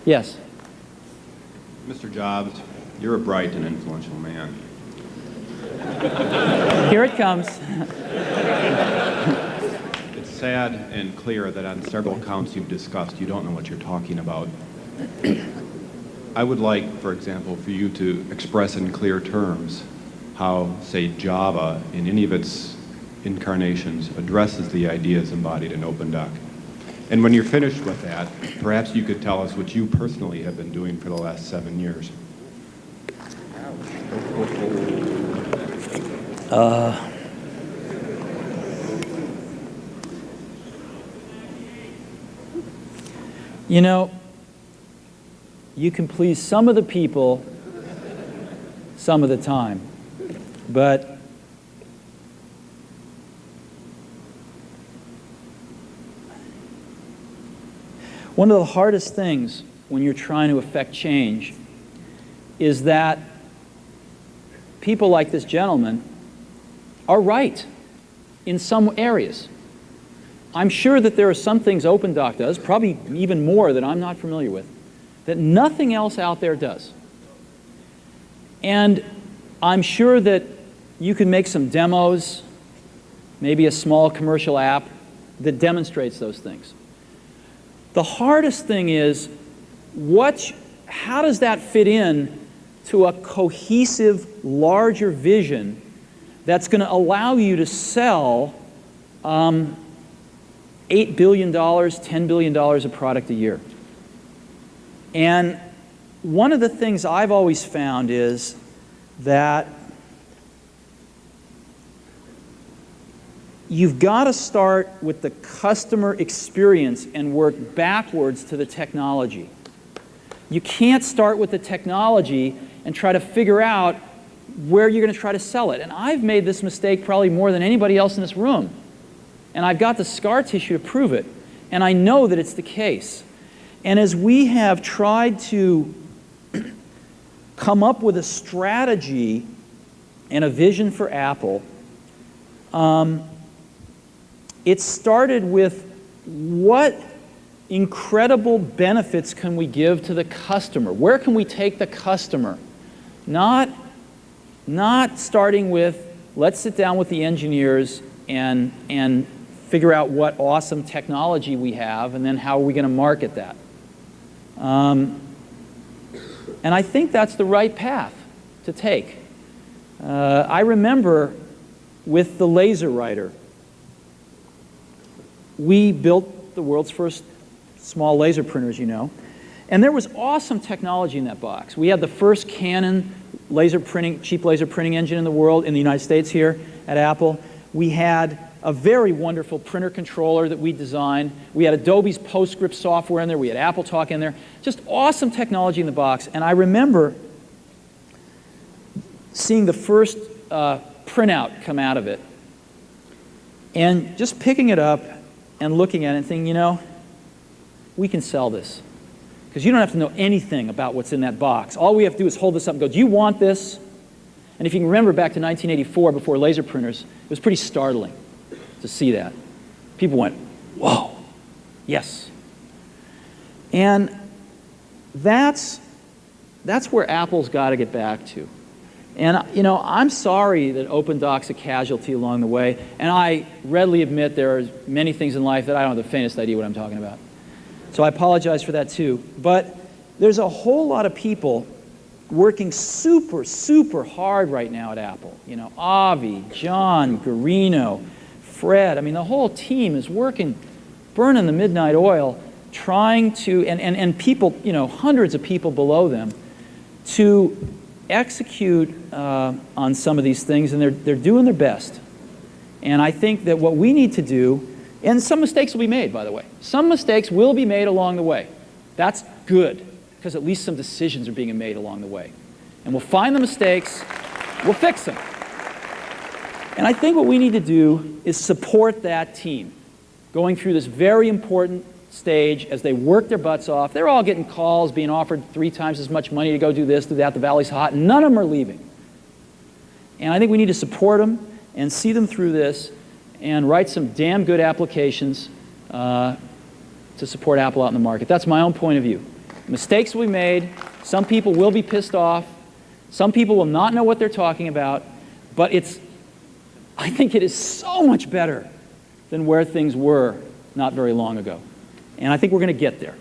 Yes. Mr. Jobs, you're a bright and influential man. Here it comes. It's sad and clear that on several counts you've discussed, you don't know what you're talking about. I would like, for example, for you to express in clear terms how, say, Java, in any of its incarnations, addresses the ideas embodied in OpenDoc. And when you're finished with that, perhaps you could tell us what you personally have been doing for the last 7 years. You know, you can please some of the people some of the time, but one of the hardest things when you're trying to affect change is that people like this gentleman are right in some areas. I'm sure that there are some things OpenDoc does, probably even more that I'm not familiar with, that nothing else out there does. And I'm sure that you can make some demos, maybe a small commercial app that demonstrates those things. The hardest thing is, how does that fit in to a cohesive, larger vision that's going to allow you to sell $8 billion, $10 billion of product a year? And one of the things I've always found is that you've got to start with the customer experience and work backwards to the technology. You can't start with the technology and try to figure out where you're going to try to sell it. And I've made this mistake probably more than anybody else in this room. And I've got the scar tissue to prove it. And I know that it's the case. And as we have tried to come up with a strategy and a vision for Apple, it started with what incredible benefits can we give to the customer? Where can we take the customer? Not starting with, let's sit down with the engineers and figure out what awesome technology we have, and then how are we going to market that. And I think that's the right path to take. I remember with the laser writer, we built the world's first small laser printers, you know. And there was awesome technology in that box. We had the first Canon laser printing, cheap laser printing engine in the world, in the United States here at Apple. We had a very wonderful printer controller that we designed. We had Adobe's PostScript software in there. We had AppleTalk in there. Just awesome technology in the box. And I remember seeing the first printout come out of it and just picking it up and looking at it and thinking, you know, we can sell this. Because you don't have to know anything about what's in that box. All we have to do is hold this up and go, do you want this? And if you can remember back to 1984, before laser printers, it was pretty startling to see that. People went, whoa, yes. And that's where Apple's got to get back to. And, you know, I'm sorry that OpenDoc's a casualty along the way, and I readily admit there are many things in life that I don't have the faintest idea what I'm talking about. So I apologize for that too. But there's a whole lot of people working super, super hard right now at Apple. You know, Avi, John, Garino, Fred. I mean, the whole team is working, burning the midnight oil, trying to, and people, you know, hundreds of people below them, to execute on some of these things, and they're doing their best. And I think that what we need to do, and some mistakes will be made, by the way. Some mistakes will be made along the way. That's good, because at least some decisions are being made along the way. And we'll find the mistakes, we'll fix them. And I think what we need to do is support that team going through this very important stage as they work their butts off. They're all getting calls, being offered 3 times as much money to go do this, do that, the valley's hot, and none of them are leaving. And I think we need to support them and see them through this and write some damn good applications to support Apple out in the market. That's my own point of view. Mistakes will be made. Some people will be pissed off. Some people will not know what they're talking about. But I think it is so much better than where things were not very long ago. And I think we're going to get there.